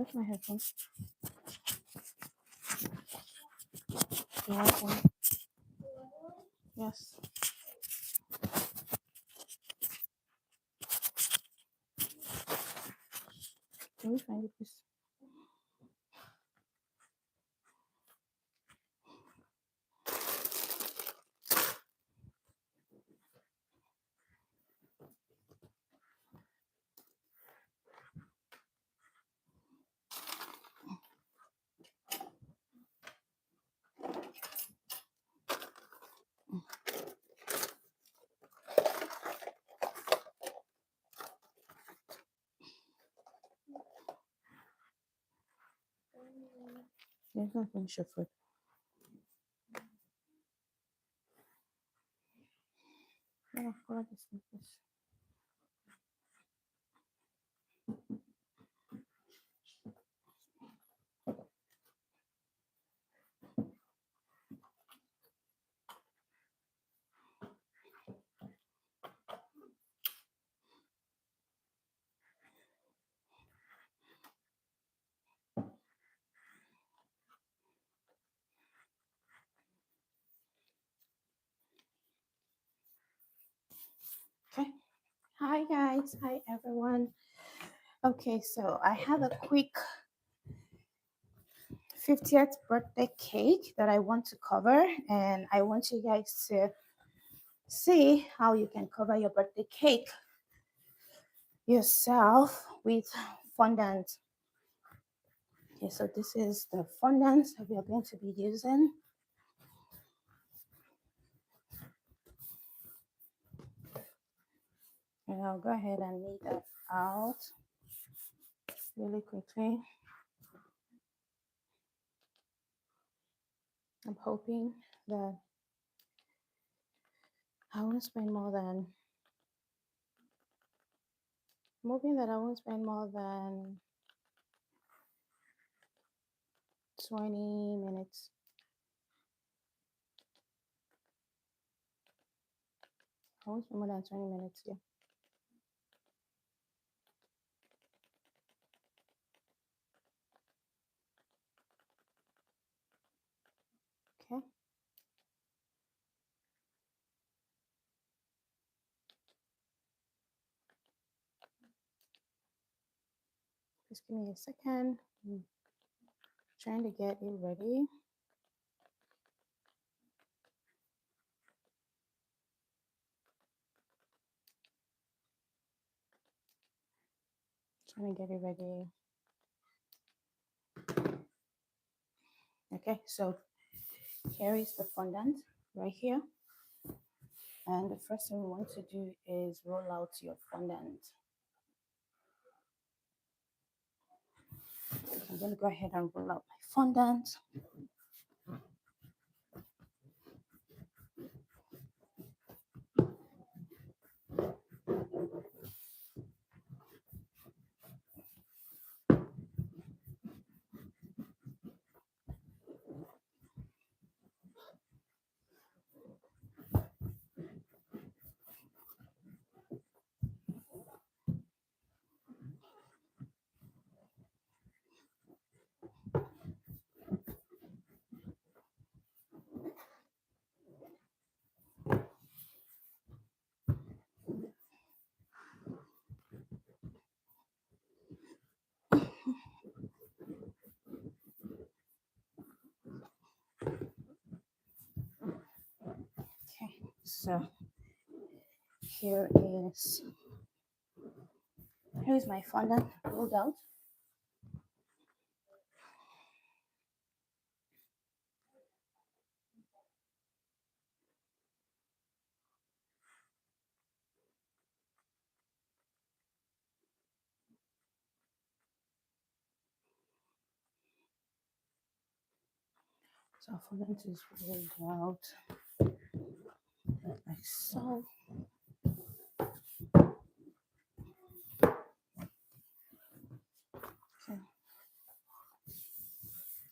Where's my headphones? You want one? Yes. Can you find it, please? There's no finish your food. No, cover this one, please. Okay. Hi guys. Hi everyone. Okay, so I have a quick 50th birthday cake that I want to cover, and I want you guys to see how you can cover your birthday cake yourself with fondant. Okay, so this is the fondant that we are going to be using. And I'll go ahead and knead that out really quickly. I'm hoping that I won't spend more than I'm hoping that I won't spend more than 20 minutes. I won't spend more than 20 minutes here. Okay. Just give me a second. I'm trying to get it ready. Trying to get it ready. Okay, so here is the fondant right here. And the first thing we want to do is roll out your fondant. I'm going to go ahead and roll out my fondant. Okay, so here's my fondant rolled out. So fondant is rolled out like so. Okay.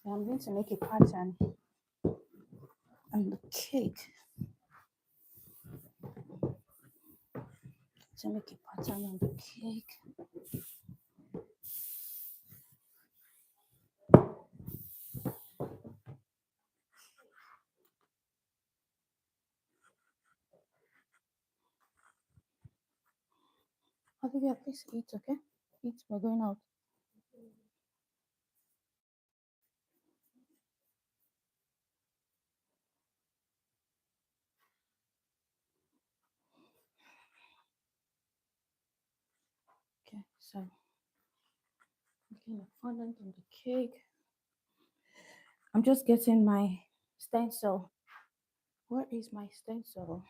So I'm going to make a pattern on the cake. To make a pattern on the cake. Olivia, please eat, okay? Eat, we're going out. Okay, so making the fondant on the cake. I'm just getting my stencil. Where is my stencil?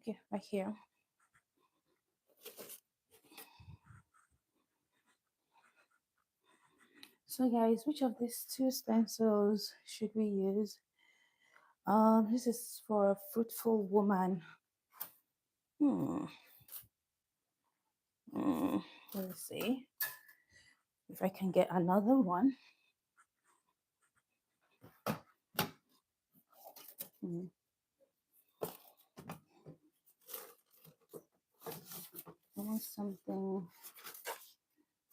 Okay, right here. So guys, which of these two stencils should we use? This is for a fruitful woman. Hmm. Let's see if I can get another one. Hmm. I want something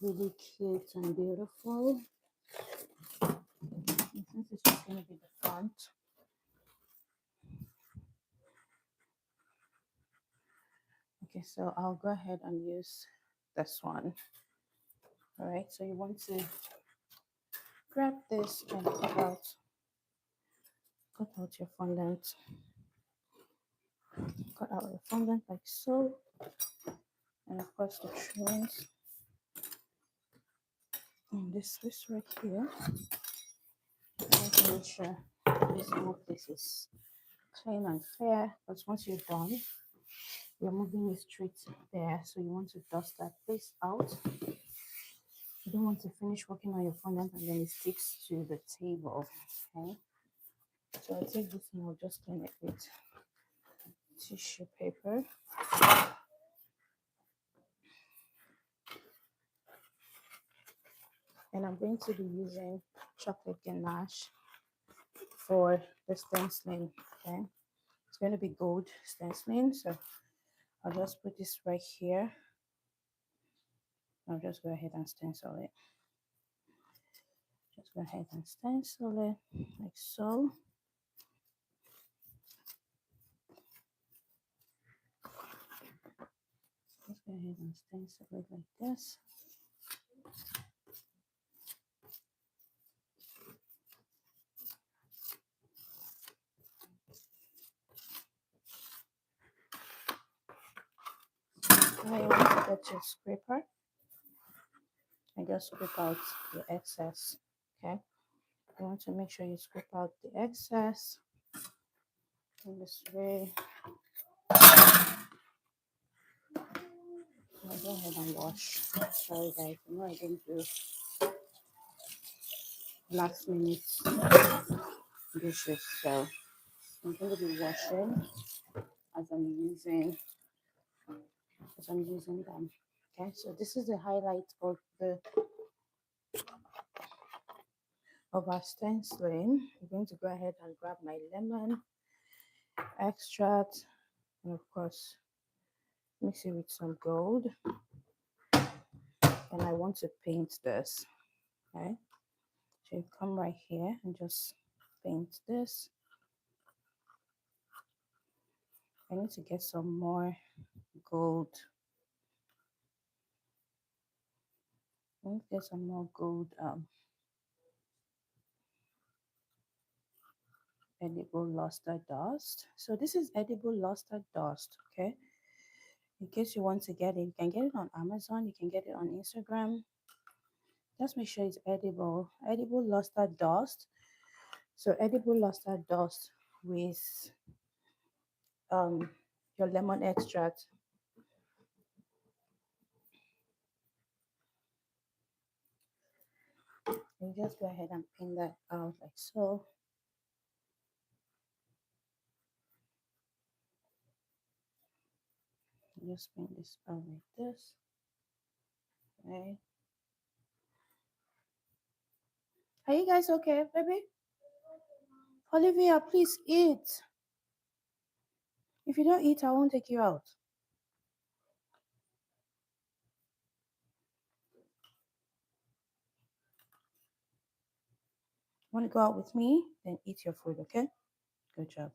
really cute and beautiful. And since it's just going to be the front, okay, so I'll go ahead and use this one. All right, so you want to grab this and cut out your fondant. Cut out your fondant like so, and of course the trimmings. And this right here, I want to make sure this whole place is clean and fair. Because once you're done, you're moving it straight there, so you want to dust that place out. You don't want to finish working on your fondant and then it sticks to the table. Okay, so I'll take this and I'll just clean it with tissue paper. And I'm going to be using chocolate ganache for the stenciling. Okay, it's going to be gold stenciling, so I'll just put this right here. I'll just go ahead and stencil it. Just go ahead and stencil it like so. Just go ahead and stencil it like this. Now you want to get your scraper and just scrape out the excess. Okay, you want to make sure you scrape out the excess in this way. I'll go ahead and wash. Sorry guys, I know I didn't do last minute dishes, so I'm going to be washing as I'm using them. Okay, so this is the highlight of our stenciling. I'm going to go ahead and grab my lemon extract and of course mix it with some gold. And I want to paint this. Okay, so you come right here and just paint this. I need to get some more gold. I need to get some more gold edible luster dust. So this is edible luster dust. Okay, in case you want to get it, you can get it on Amazon, you can get it on Instagram. Just make sure it's edible luster dust. So edible luster dust with um your lemon extract. You just go ahead and pin that out like so. Just pin this out like this. Okay. Are you guys okay, baby? Olivia, please eat. If you don't eat, I won't take you out. Want to go out with me? Then eat your food, okay? Good job.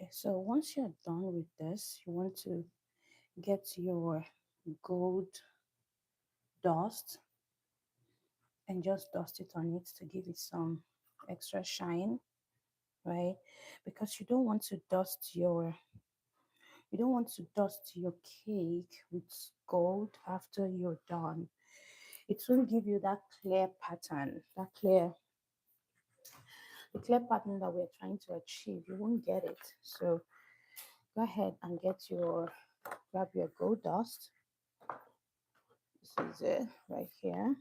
Okay, so once you're done with this, you want to get your gold dust and just dust it on it to give it some extra shine, right? Because you don't want to dust your cake with gold after you're done. It won't give you that clear pattern, the clear pattern that we're trying to achieve. You won't get it. So go ahead and grab your gold dust. This is it right here,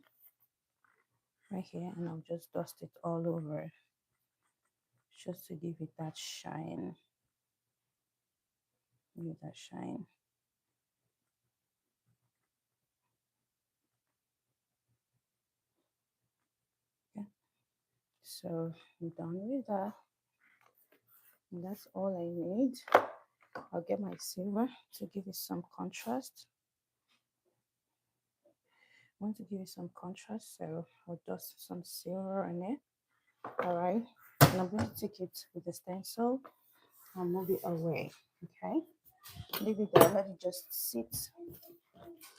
and I'll just dust it all over just to give it that shine. Give it that shine. Okay, so I'm done with that. And that's all I need. I'll get my silver to give it some contrast. I want to give it some contrast, so I'll dust some silver on it. All right, and I'm going to take it with the stencil and move it away. Okay, leave it there, let it just sit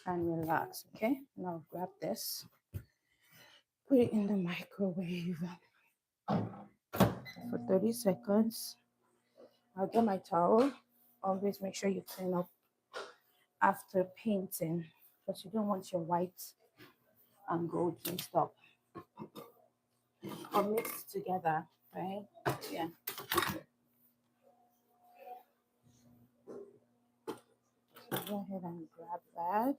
and relax. Okay, now grab this, put it in the microwave for 30 seconds. I'll get my towel. Always make sure you clean up after painting, because you don't want your white and gold mixed up or mixed together, right? Yeah. So go ahead and grab that.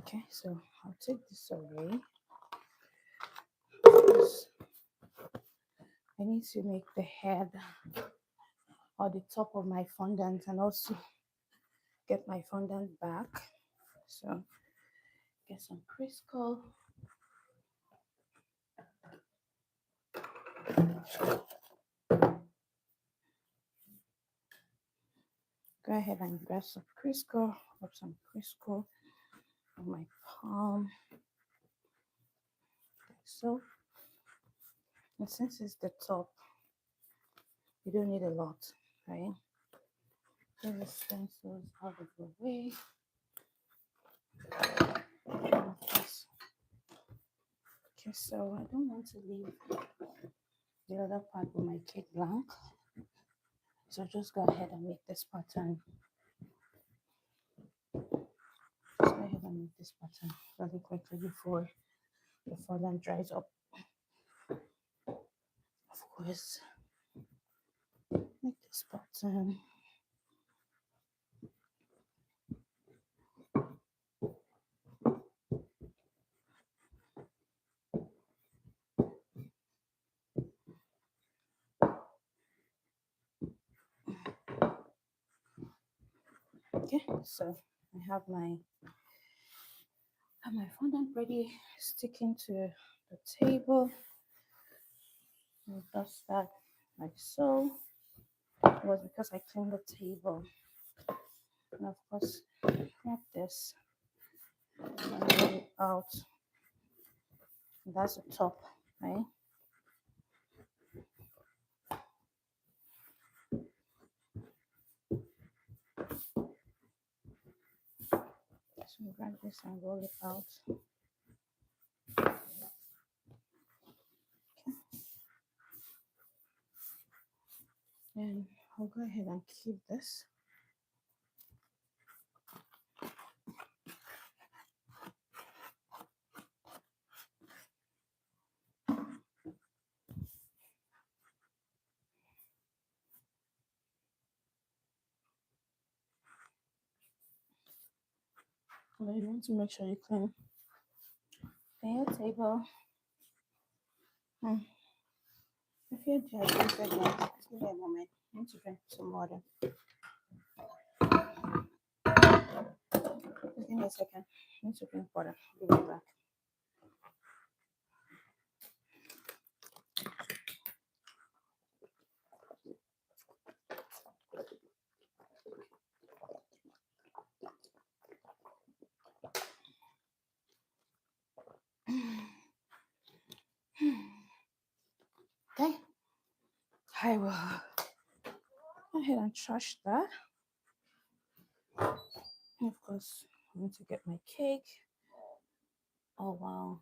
Okay, so I'll take this away because I need to make the head or the top of my fondant and also get my fondant back. So get some Crisco. Go ahead and grab some Crisco, rub some Crisco on my palm, like so. And since it's the top, you don't need a lot, right? Get the stencils out of the way. Okay, so I don't want to leave the other part with my cake blank. So just go ahead and make this pattern. Just go ahead and make this pattern really quickly before the fondant dries up. Of course, make this pattern. Okay, so I have my fondant ready, sticking to the table. And dust that like so. It was because I cleaned the table. And of course, grab this and roll it out. And that's the top, right? So grab this and roll it out. Okay. And I'll go ahead and keep this. But you want to make sure you clean your table. If you're dehydrated, just give me a moment. I need to drink some water. Just give me a second. I need to drink water. I'll be right back. Okay, I will go ahead and trash that. And of course, I need to get my cake. Oh wow,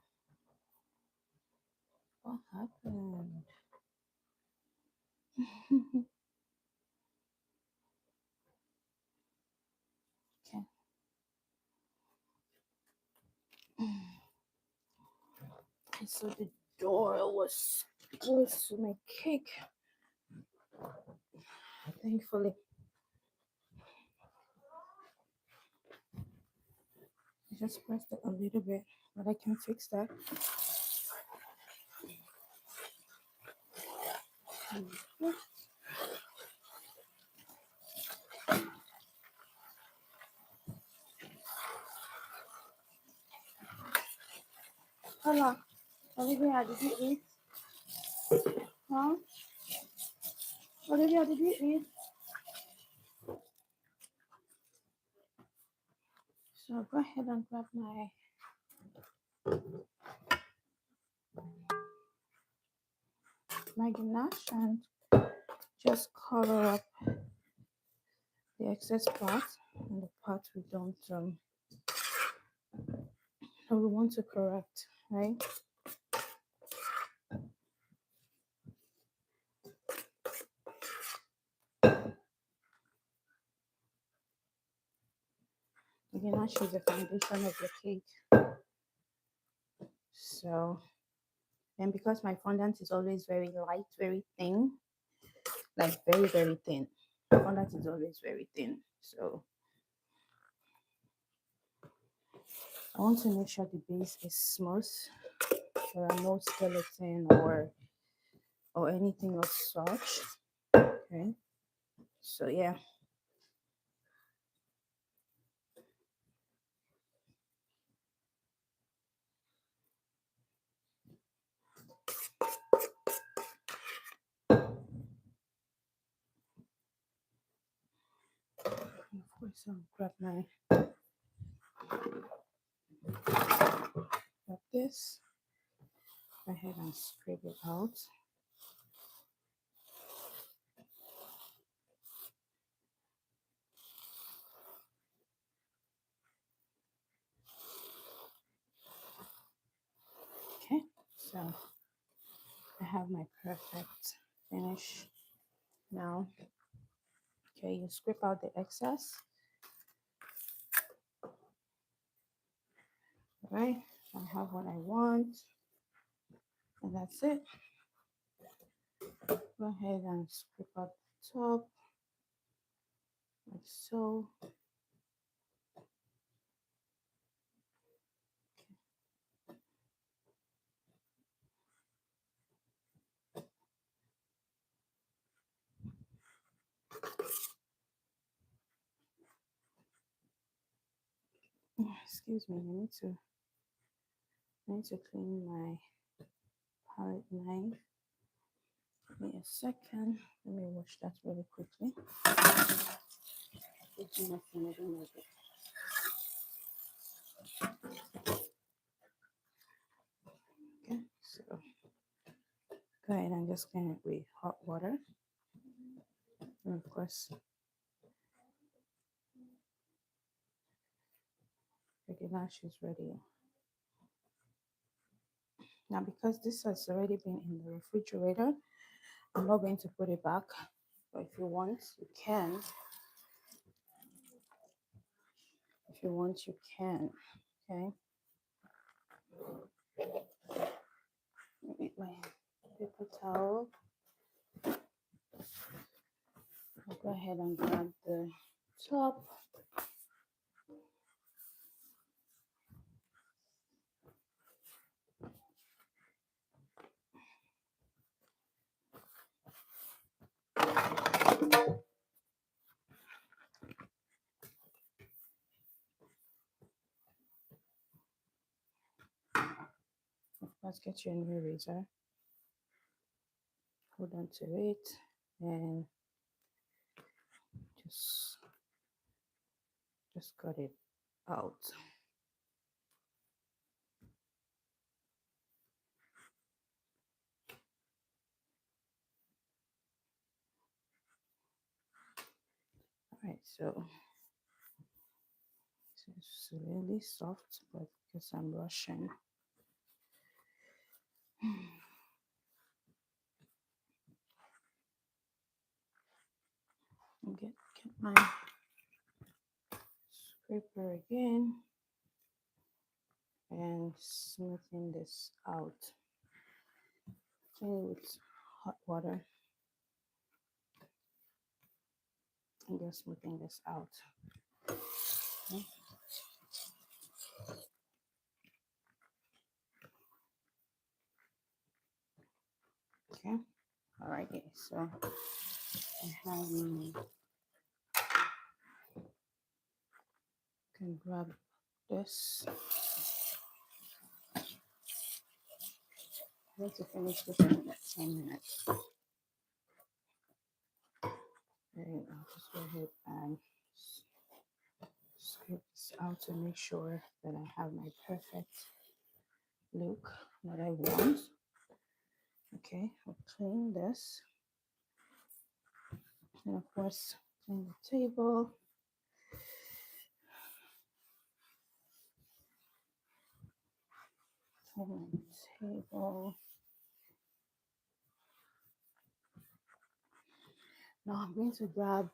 what happened? Okay. Okay, so the door was close to my cake. Thankfully, I just pressed it a little bit, but I can fix that. Hello, Olivia, did you eat? Huh? Olivia, did you eat? So go ahead and grab my ganache and just cover up the excess part and the part we want to correct, right? The ganache is the foundation of the cake. So, and because my fondant is always very light, very thin, like very, very thin. Fondant is always very thin. So I want to make sure the base is smooth. There are no skeleton or anything of such. Okay. So yeah. Of course I'll grab this. Go ahead and scrape it out. Okay, so I have my perfect finish now. Okay, you scrape out the excess. All right, I have what I want, and that's it. Go ahead and scrape out the top, like so. Excuse me, I need to clean my palette knife. Give me a second. Let me wash that really quickly. Okay, so go ahead and just clean it with hot water. And of course, the ganache is ready. Now, because this has already been in the refrigerator, I'm not going to put it back. But if you want, you can. If you want, you can. Okay. Get my paper towel. I'll go ahead and grab the top. Of course, get your new razor. Hold on to it and just cut it out. So it's really soft, but because I'm rushing, get my scraper again and smoothing this out. Clean it with hot water and just smoothing this out. Okay. Okay. Alrighty. So I have can grab this. I need to finish this in about 10 minutes. And I'll just go ahead and scrape this out to make sure that I have my perfect look that I want. Okay, I'll clean this. And of course, clean the table. Clean the table. Now I'm going to grab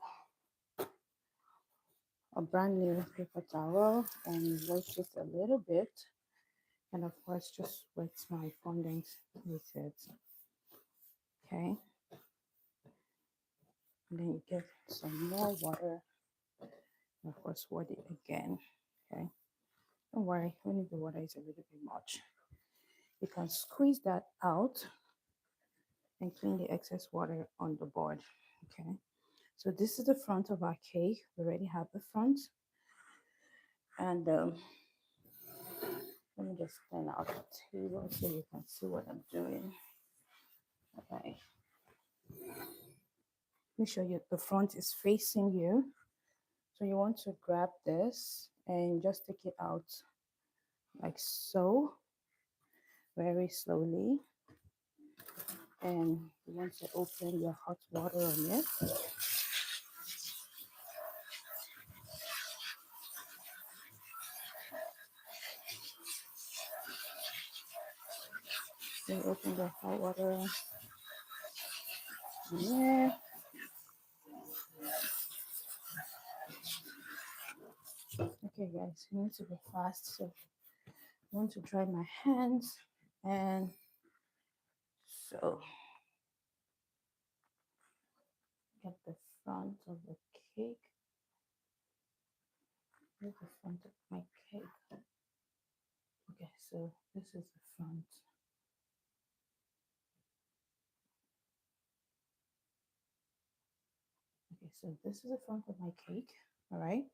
a brand new paper towel and wet it a little bit. And of course, just wet my fondant with it. Okay. And then you get some more water. And of course, wet it again. Okay. Don't worry, when the water is a little bit much, you can squeeze that out and clean the excess water on the board. Okay. So this is the front of our cake. We already have the front. And let me just clean out the table so you can see what I'm doing. Okay. Make sure the front is facing you. So you want to grab this and just take it out like so, very slowly. And you want to open your hot water on it. You open the hot water on there. Okay, guys, you need to be fast. So I want to dry my hands, and so get the front of the cake. Here's the front of my cake. Okay, so this is the front. Okay, so this is the front of my cake. All right.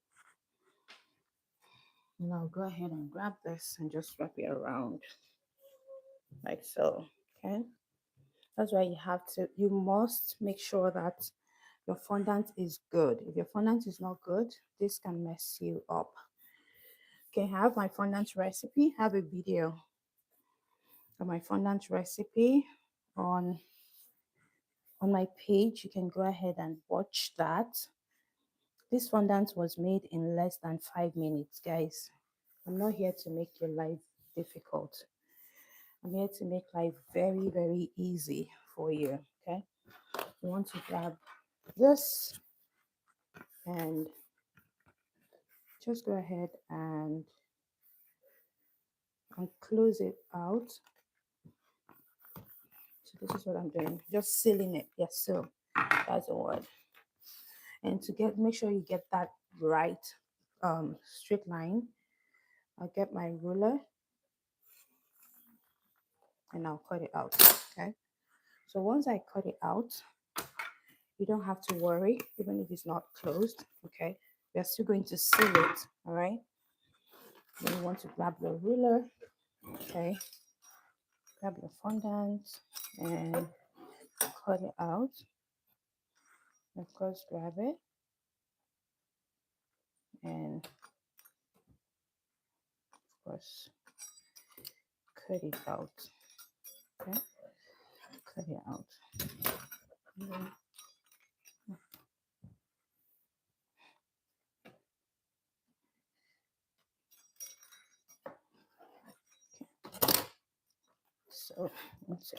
And I'll go ahead and grab this and just wrap it around like so. Okay. That's why you must make sure that your fondant is good. If your fondant is not good, this can mess you up. Okay, I have my fondant recipe. I have a video of my fondant recipe on my page. You can go ahead and watch that. This fondant was made in less than 5 minutes, guys. I'm not here to make your life difficult. I'm here to make life very, very easy for you. Okay, you want to grab this and just go ahead and close it out. So this is what I'm doing, just sealing it. Yes, so that's the word. And to make sure you get that right straight line, I'll get my ruler and I'll cut it out. Okay, so once I cut it out, you don't have to worry even if it's not closed. Okay, we are still going to seal it. All right, then you want to grab your ruler. Okay, grab your fondant and cut it out. Of course, grab it and of course cut it out. Okay, cut it out. So let's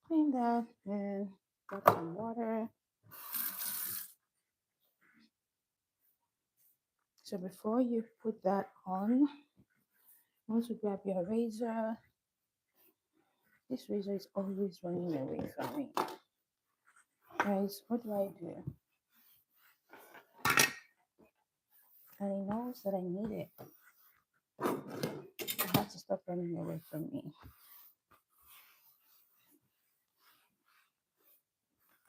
clean that and got some water. So before you put that on, once you grab your razor, this razor is always running away from me. Guys, what do? And it knows that I need it. I have to stop running away from me.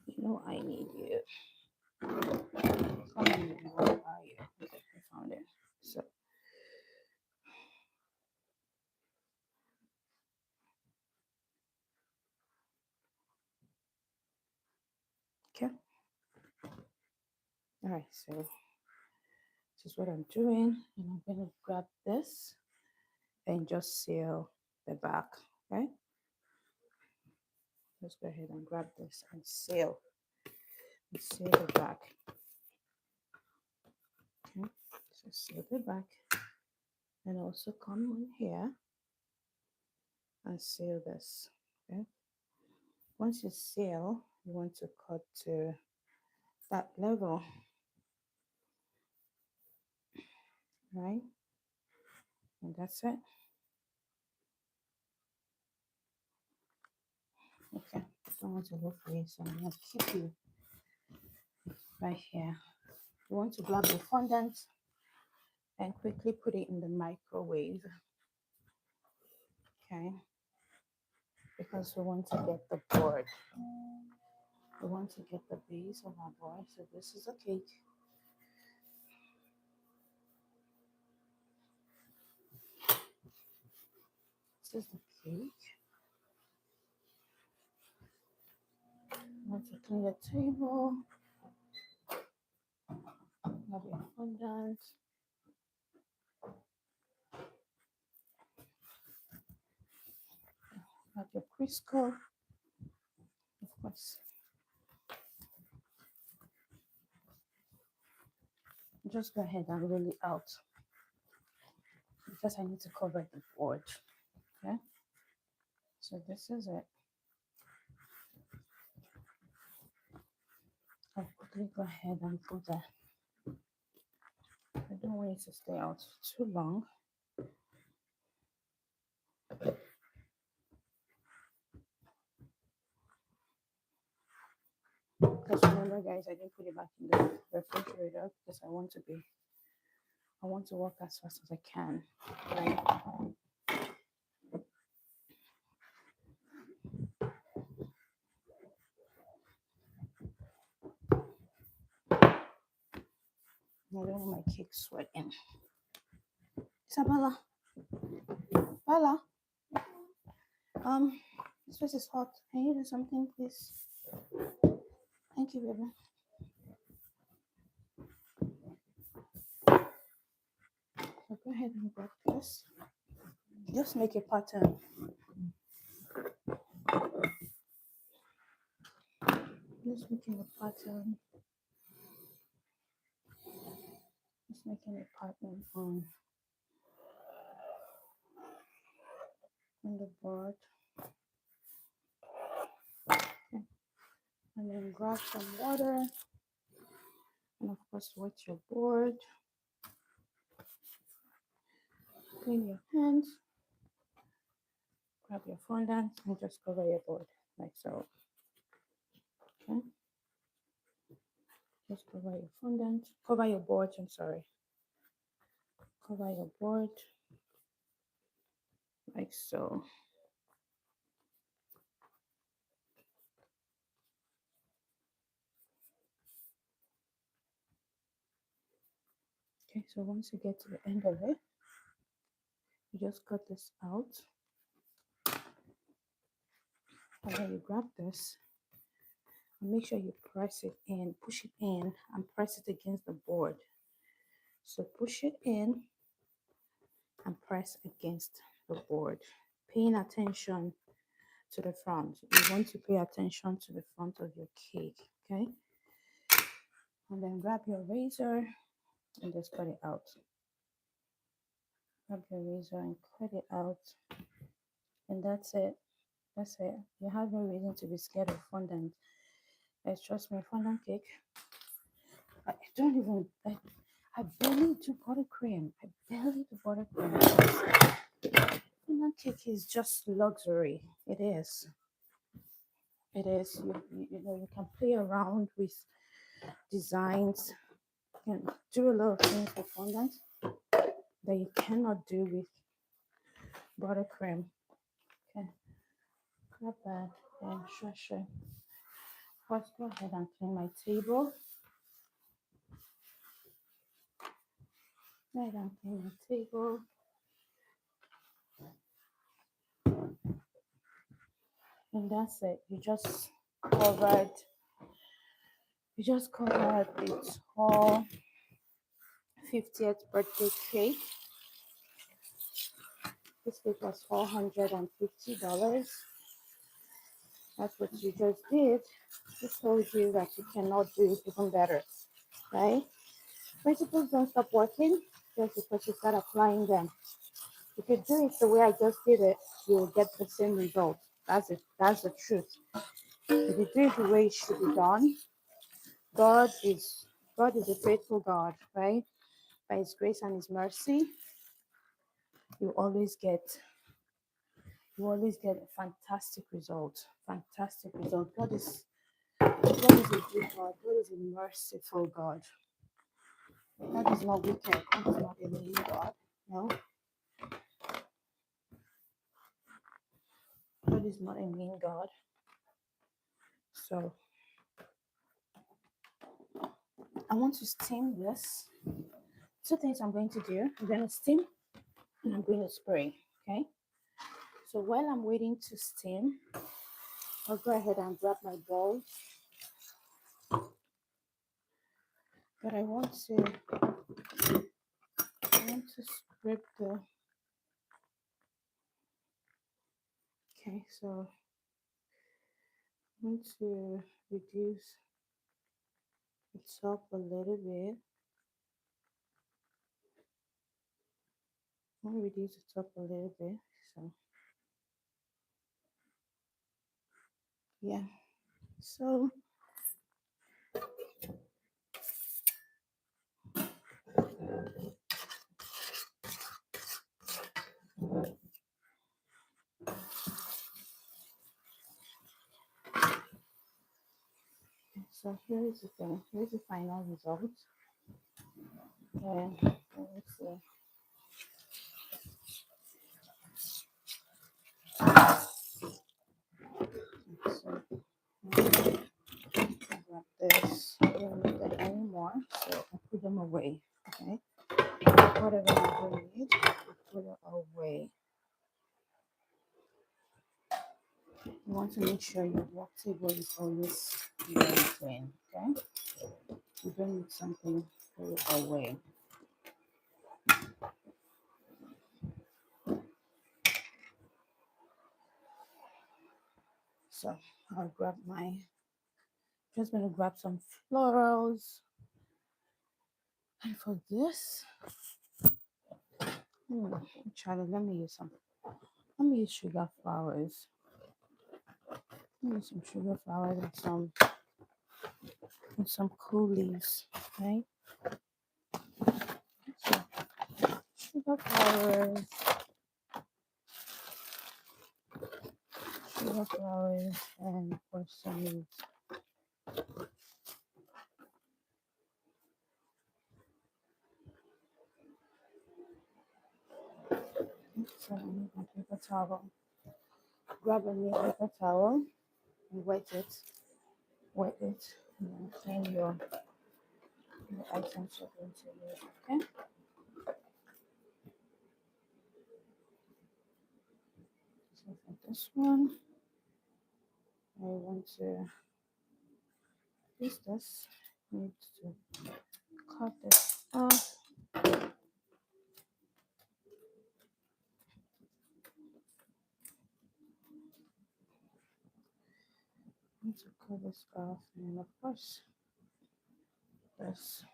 You know I need you. Come on, where are you? Okay, I found it. So okay. All right, so this is what I'm doing, and I'm gonna grab this and just seal the back. Okay, let's go ahead and grab this and seal the back. Okay, so seal the back, and also come on here and seal this. Okay, once you seal, you want to cut to that level, right? And that's it. Okay, I don't want to look for you, so I'm gonna keep you right here. You want to grab the fondant and quickly put it in the microwave. Okay, because we want to get the board. We want to get the base of our board. So this is a cake. This is the cake. I want to clean the table. Have your fondant. Have your Crisco. Of course. Just go ahead and roll it out because I need to cover the board. Okay. So this is it. I'll quickly go ahead and put that. I don't want it to stay out too long. Because remember, guys, I didn't put it back in the refrigerator because I want to work as fast as I can. Right? I don't want my cake sweating. Isabella, Bella, this place is hot. Can you do something, please? Thank you, baby. So go ahead and grab this. Just make a pattern. Just making a pattern. Just making a pattern on the board. Okay. And then grab some water. And of course, wet your board. Clean your hands. Grab your fondant and just cover your board like so. Okay. Just cover your fondant. Cover your board. I'm sorry. Cover your board like so. Okay, so once you get to the end of it, you just cut this out. And then you grab this and make sure you press it in, push it in, and press it against the board. So push it in and press against the board, paying attention to the front. You want to pay attention to the front of your cake, okay? And then grab your razor and just cut it out. Grab your razor and cut it out. And that's it. That's it. You have no reason to be scared of fondant. Trust me, fondant cake. I don't even. I barely do buttercream. I barely do buttercream. Fondant cake is just luxury. It is. It is. You know, you can play around with designs and do a lot of things with fondant that you cannot do with buttercream. Okay, not bad. Yeah, sure, sure. Let's go ahead and clean my table. Go ahead and clean my table. And that's it. Covered, you just covered it all 50th birthday cake. This cake was $450. That's what you just did. Just told you that you cannot do it even better, right? Principles don't stop working just because you start applying them. If you do it the way I just did it, you will get the same result. That's it. That's the truth. If you do it the way it should be done, God is God is a faithful God, right? By His grace and His mercy, you always get a fantastic result. Fantastic result. God is a good God. God is a merciful God. God is not wicked. God is not a mean God. No, God is not a mean God. So I want to steam this. Two things I'm going to do. I'm going to steam and I'm going to spray. Okay. So while I'm waiting to steam, I'll go ahead and grab my bowl. But I want to scrape the. Okay, so I want to reduce the top a little bit. I want to reduce the top a little bit. So yeah. So here is the thing. Here's the final result. And let me see. So grab this. I don't need that anymore. So I put them away. Okay. Whatever I don't need, I put it away. You want to make sure your work table is always very clean. Okay. You don't need something, put it away. So I'll grab just gonna grab some florals. And for this, Charlie, let me use sugar flowers. Let me use some sugar flowers and some cool leaves, right? So sugar flowers, and of course some leaves. So I need my paper towel. Grab a new paper towel and wet it, and then clean your items you're going to use, okay? So for this one, I want to use this. Need to cut this off. Need to cut this off, and of course, this.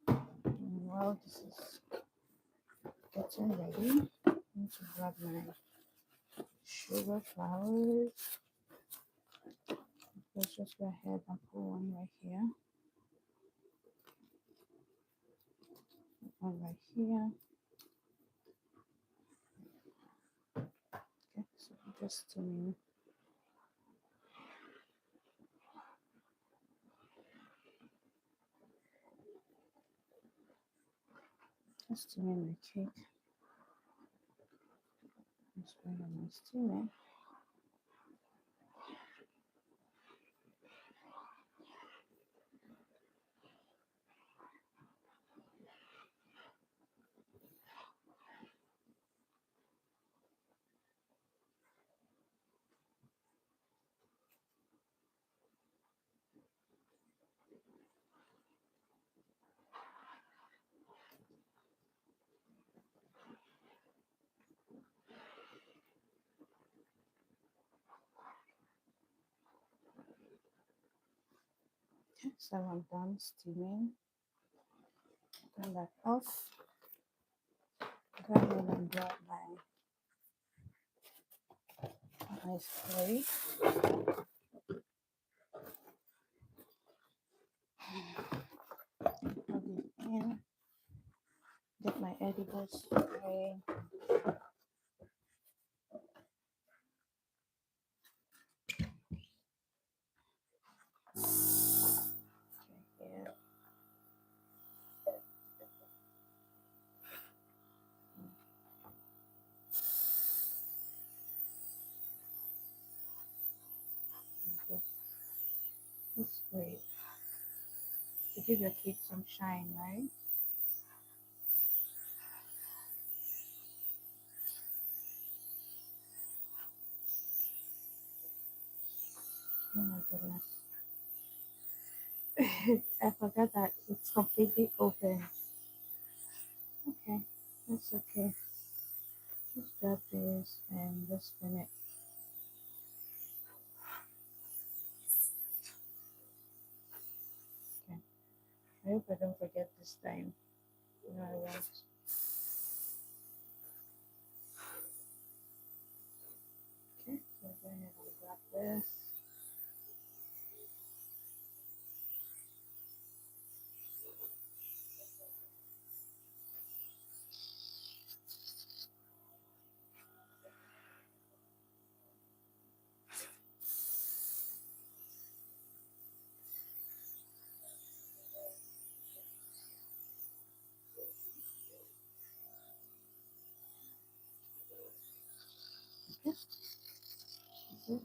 And while this is getting ready, I need to grab my sugar flowers. Let's just go ahead and put one right here. One right here. Okay, so just steaming. Just steaming my cake. Just go ahead and steam it. Okay, so I'm done steaming. Turn that off. Go ahead and grab my spray. Plug it in. Get my edible spray. Here. This spray to give your cake some shine, right? Oh my goodness. I forgot that it's completely open. Okay, that's okay. Just grab this and just spin it. Okay. I hope I don't forget this time. No, I won't. Okay, so go ahead and grab this. Okay. Okay.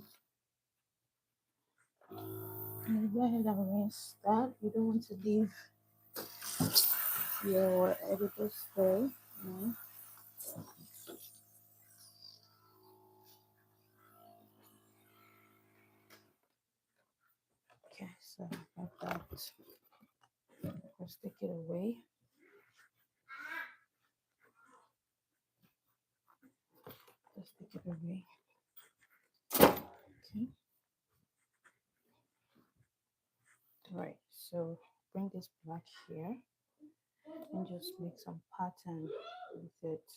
And go ahead and rinse that. You don't want to leave your edible spray. No. Okay, so like that. Just take it away. Just take it away. Okay. Right. So bring this back here and just make some pattern with it.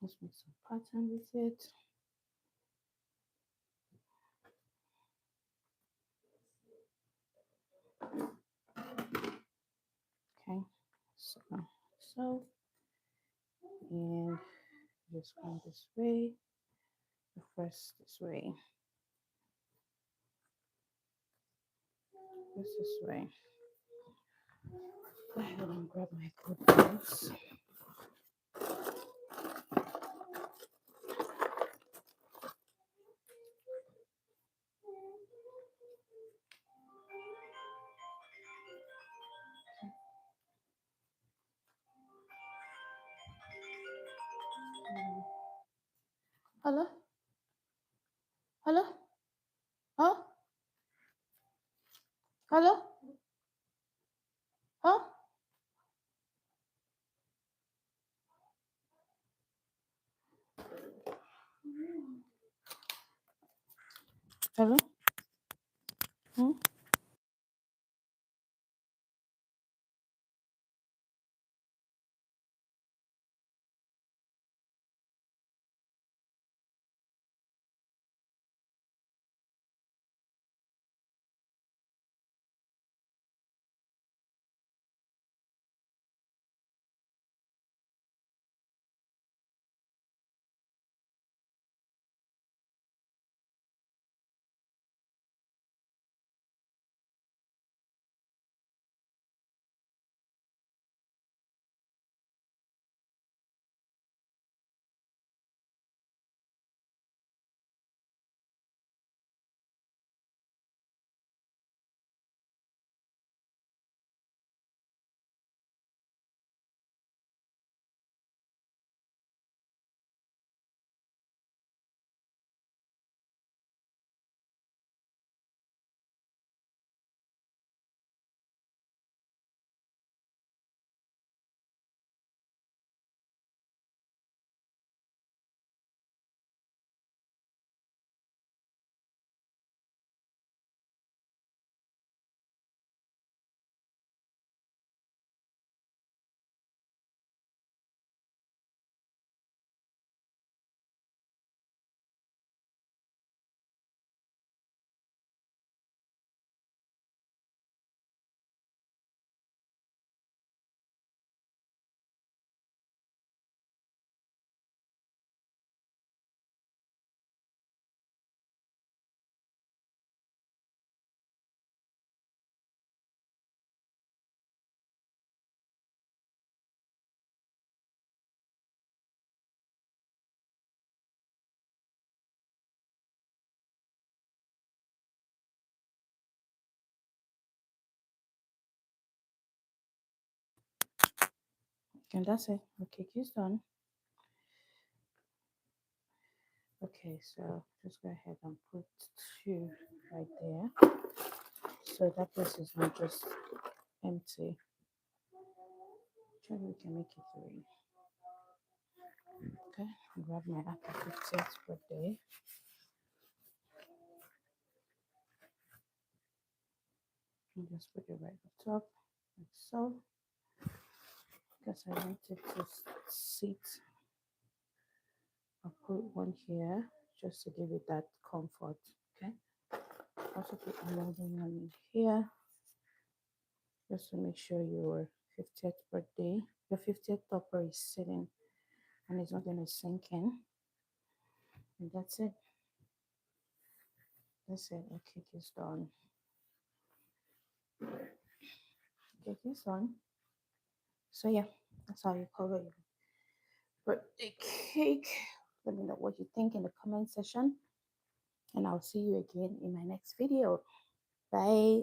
Just make some pattern with it. Okay. So and just come this way. Press this way. Press this way. Go ahead and grab my good gloves. Hello? Hello? Huh? Hello? Huh? Hello? Hmm? And that's it. The cake is done. Okay, so just go ahead and put two right there. So that place is not just empty. Actually, we can make it three. Okay, grab my happy 50th birthday. And just put it right on top, like so. Because I want it to sit. I'll put one here just to give it that comfort. Okay. Also put another one in here just to make sure your 50th birthday, your 50th topper is sitting and it's not going to sink in. And that's it. That's it. The cake is done. Cake is done. So yeah, that's how you cover your birthday cake. Let me know what you think in the comment section, and I'll see you again in my next video. Bye.